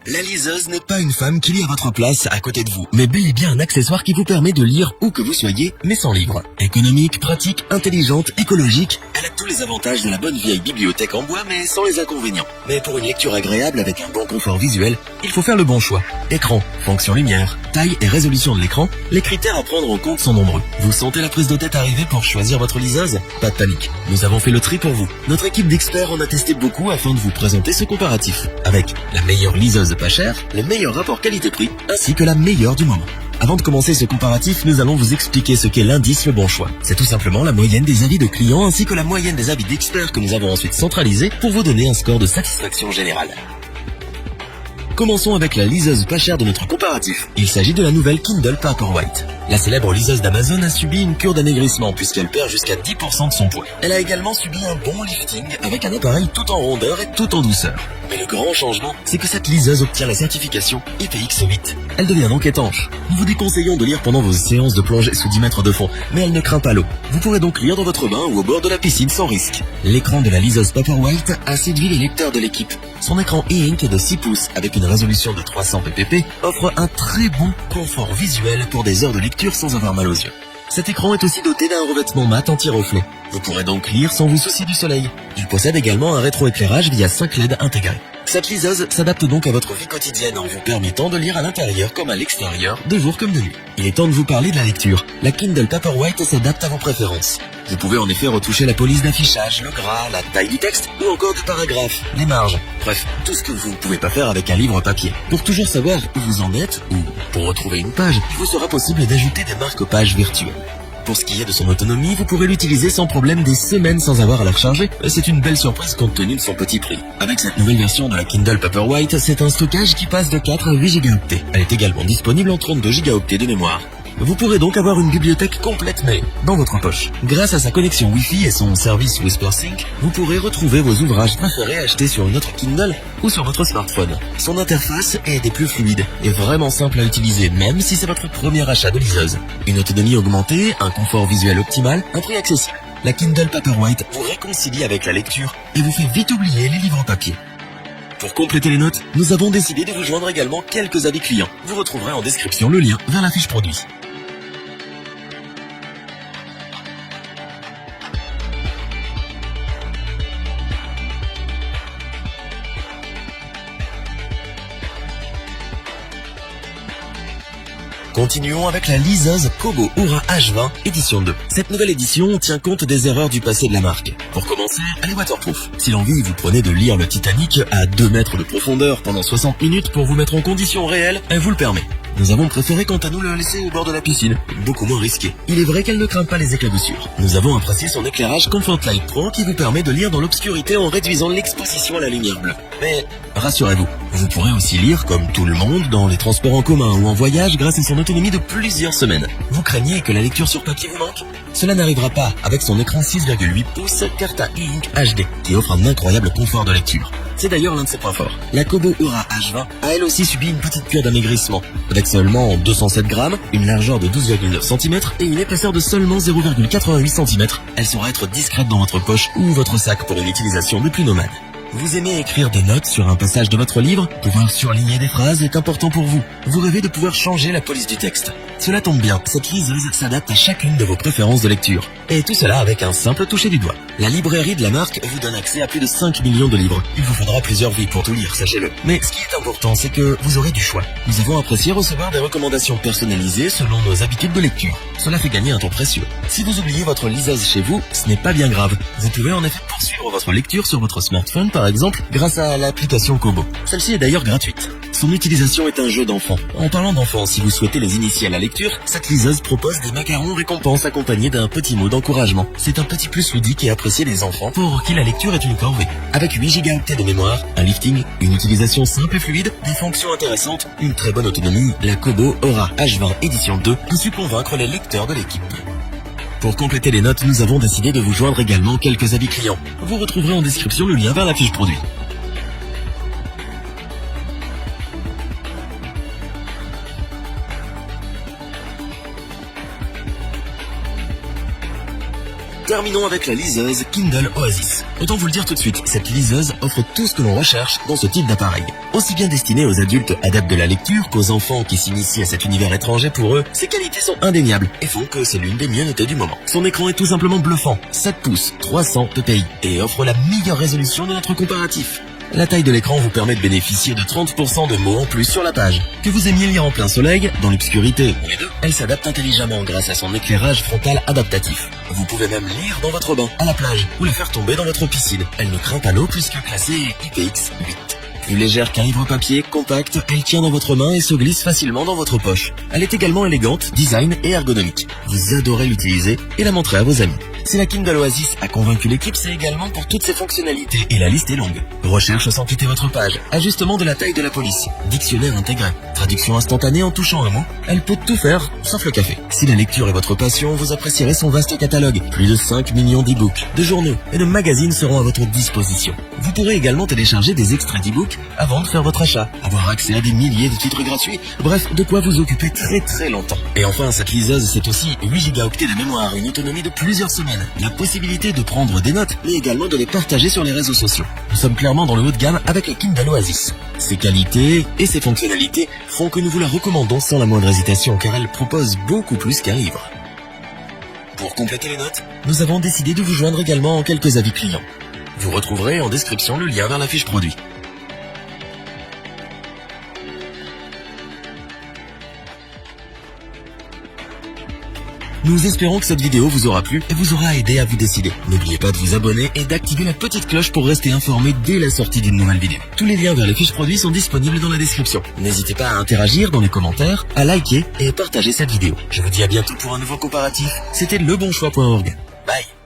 La liseuse n'est pas une femme qui lit à votre place à côté de vous, mais bel et bien un accessoire qui vous permet de lire où que vous soyez, mais sans livre. Économique, pratique, intelligente, écologique, elle a tous les avantages de la bonne vieille bibliothèque en bois, mais sans les inconvénients. Mais pour une lecture agréable avec un bon confort visuel, il faut faire le bon choix. Écran, fonction lumière, taille et résolution de l'écran, les critères à prendre en compte sont nombreux. Vous sentez la prise de tête arriver pour choisir votre liseuse? Pas de panique, nous avons fait le tri pour vous. Notre équipe d'experts en a testé beaucoup afin de vous présenter ce comparatif, avec la meilleure liseuse pas chère, le meilleur rapport qualité-prix, ainsi que la meilleure du moment. Avant de commencer ce comparatif, nous allons vous expliquer ce qu'est l'indice Le Bon Choix. C'est tout simplement la moyenne des avis de clients ainsi que la moyenne des avis d'experts que nous avons ensuite centralisés pour vous donner un score de satisfaction générale. Commençons avec la liseuse pas chère de notre comparatif. Il s'agit de la nouvelle Kindle Paperwhite. La célèbre liseuse d'Amazon a subi une cure d'amaigrissement puisqu'elle perd jusqu'à 10% de son poids. Elle a également subi un bon lifting avec un appareil tout en rondeur et tout en douceur. Mais le grand changement, c'est que cette liseuse obtient la certification IPX8. Elle devient donc étanche. Nous vous déconseillons de lire pendant vos séances de plongée sous 10 mètres de fond, mais elle ne craint pas l'eau. Vous pourrez donc lire dans votre bain ou au bord de la piscine sans risque. L'écran de la liseuse Paperwhite a séduit les lecteurs de l'équipe. Son écran e-ink de 6 pouces avec une résolution de 300 ppp offre un très bon confort visuel pour des heures de lecture sans avoir mal aux yeux. Cet écran est aussi doté d'un revêtement mat anti-reflet. Vous pourrez donc lire sans vous soucier du soleil. Il possède également un rétroéclairage via 5 LED intégrés. Cette liseuse s'adapte donc à votre vie quotidienne en vous permettant de lire à l'intérieur comme à l'extérieur, de jour comme de nuit. Il est temps de vous parler de la lecture. La Kindle Paperwhite s'adapte à vos préférences. Vous pouvez en effet retoucher la police d'affichage, le gras, la taille du texte ou encore des paragraphes, les marges. Bref, tout ce que vous ne pouvez pas faire avec un livre papier. Pour toujours savoir où vous en êtes ou pour retrouver une page, il vous sera possible d'ajouter des marque-pages virtuelles. Pour ce qui est de son autonomie, vous pourrez l'utiliser sans problème des semaines sans avoir à la recharger. C'est une belle surprise compte tenu de son petit prix. Avec cette nouvelle version de la Kindle Paperwhite, c'est un stockage qui passe de 4 à 8 Go. Elle est également disponible en 32 Go de mémoire. Vous pourrez donc avoir une bibliothèque complète mais dans votre poche. Grâce à sa connexion Wi-Fi et son service WhisperSync, vous pourrez retrouver vos ouvrages préférés achetés sur une autre Kindle ou sur votre smartphone. Son interface est des plus fluides et vraiment simple à utiliser même si c'est votre premier achat de liseuse. Une autonomie augmentée, un confort visuel optimal, un prix accessible. La Kindle Paperwhite vous réconcilie avec la lecture et vous fait vite oublier les livres papier. Pour compléter les notes, nous avons décidé de vous joindre également quelques avis clients. Vous retrouverez en description le lien vers la fiche produit. Continuons avec la liseuse Kobo Oura H20 édition 2. Cette nouvelle édition tient compte des erreurs du passé de la marque. Pour commencer, elle est waterproof. Si l'envie vous prenait de lire le Titanic à 2 mètres de profondeur pendant 60 minutes pour vous mettre en conditions réelles, elle vous le permet. Nous avons préféré quant à nous le laisser au bord de la piscine, beaucoup moins risqué. Il est vrai qu'elle ne craint pas les éclaboussures. Nous avons apprécié son éclairage Comfort Light Pro qui vous permet de lire dans l'obscurité en réduisant l'exposition à la lumière bleue. Mais rassurez-vous, vous pourrez aussi lire comme tout le monde dans les transports en commun ou en voyage grâce à son autonomie de plusieurs semaines. Vous craignez que la lecture sur papier vous manque? Cela n'arrivera pas avec son écran 6,8 pouces Carta e-ink HD qui offre un incroyable confort de lecture. C'est d'ailleurs l'un de ses points forts. La Kobo Oura H20 a elle aussi subi une petite cure d'amaigrissement, avec seulement 207 grammes, une largeur de 12,9 cm et une épaisseur de seulement 0,88 cm. Elle saura être discrète dans votre poche ou votre sac pour une utilisation de plus nomade. Vous aimez écrire des notes sur un passage de votre livre? Pouvoir surligner des phrases est important pour vous. Vous rêvez de pouvoir changer la police du texte. Cela tombe bien, cette liseuse s'adapte à chacune de vos préférences de lecture. Et tout cela avec un simple toucher du doigt. La librairie de la marque vous donne accès à plus de 5 millions de livres. Il vous faudra plusieurs vies pour tout lire, sachez-le. Mais ce qui est important, c'est que vous aurez du choix. Nous avons apprécié recevoir des recommandations personnalisées selon nos habitudes de lecture. Cela fait gagner un temps précieux. Si vous oubliez votre liseuse chez vous, ce n'est pas bien grave. Vous pouvez en effet poursuivre votre lecture sur votre smartphone par exemple, grâce à l'application Kobo. Celle-ci est d'ailleurs gratuite. Son utilisation est un jeu d'enfant. En parlant d'enfants, si vous souhaitez les initier à la lecture, cette liseuse propose des macarons récompenses accompagnés d'un petit mot d'encouragement. C'est un petit plus ludique et apprécié des enfants pour qui la lecture est une corvée. Avec 8 Go de mémoire, un lifting, une utilisation simple et fluide, des fonctions intéressantes, une très bonne autonomie, la Kobo Oura H20 édition 2 a su convaincre les lecteurs de l'équipe. Pour compléter les notes, nous avons décidé de vous joindre également quelques avis clients. Vous retrouverez en description le lien vers la fiche produit. Terminons avec la liseuse Kindle Oasis. Autant vous le dire tout de suite, cette liseuse offre tout ce que l'on recherche dans ce type d'appareil. Aussi bien destiné aux adultes adeptes de la lecture qu'aux enfants qui s'initient à cet univers étranger, pour eux, ses qualités sont indéniables et font que c'est l'une des mieux notées du moment. Son écran est tout simplement bluffant, 7 pouces, 300 ppi, et offre la meilleure résolution de notre comparatif. La taille de l'écran vous permet de bénéficier de 30% de mots en plus sur la page. Que vous aimiez lire en plein soleil, dans l'obscurité ou les deux, elle s'adapte intelligemment grâce à son éclairage frontal adaptatif. Vous pouvez même lire dans votre bain, à la plage, ou la faire tomber dans votre piscine. Elle ne craint pas l'eau puisque classée IPX8. Plus légère qu'un livre papier, compacte, elle tient dans votre main et se glisse facilement dans votre poche. Elle est également élégante, design et ergonomique. Vous adorez l'utiliser et la montrer à vos amis. Si la Kindle Oasis a convaincu l'équipe, c'est également pour toutes ses fonctionnalités, et la liste est longue. Recherche sans quitter votre page, ajustement de la taille de la police, dictionnaire intégré, traduction instantanée en touchant un mot, elle peut tout faire, sauf le café. Si la lecture est votre passion, vous apprécierez son vaste catalogue. Plus de 5 millions d'e-books, de journaux et de magazines seront à votre disposition. Vous pourrez également télécharger des extraits d'e-books avant de faire votre achat, avoir accès à des milliers de titres gratuits, bref, de quoi vous occuper très longtemps. Et enfin, cette liseuse, c'est aussi 8 Go de mémoire, une autonomie de plusieurs semaines, la possibilité de prendre des notes, mais également de les partager sur les réseaux sociaux. Nous sommes clairement dans le haut de gamme avec la Kindle Oasis. Ses qualités et ses fonctionnalités font que nous vous la recommandons sans la moindre hésitation, car elle propose beaucoup plus qu'un livre. Pour compléter les notes, nous avons décidé de vous joindre également en quelques avis clients. Vous retrouverez en description le lien vers la fiche produit. Nous espérons que cette vidéo vous aura plu et vous aura aidé à vous décider. N'oubliez pas de vous abonner et d'activer la petite cloche pour rester informé dès la sortie d'une nouvelle vidéo. Tous les liens vers les fiches produits sont disponibles dans la description. N'hésitez pas à interagir dans les commentaires, à liker et partager cette vidéo. Je vous dis à bientôt pour un nouveau comparatif. C'était lebonchoix.org. Bye.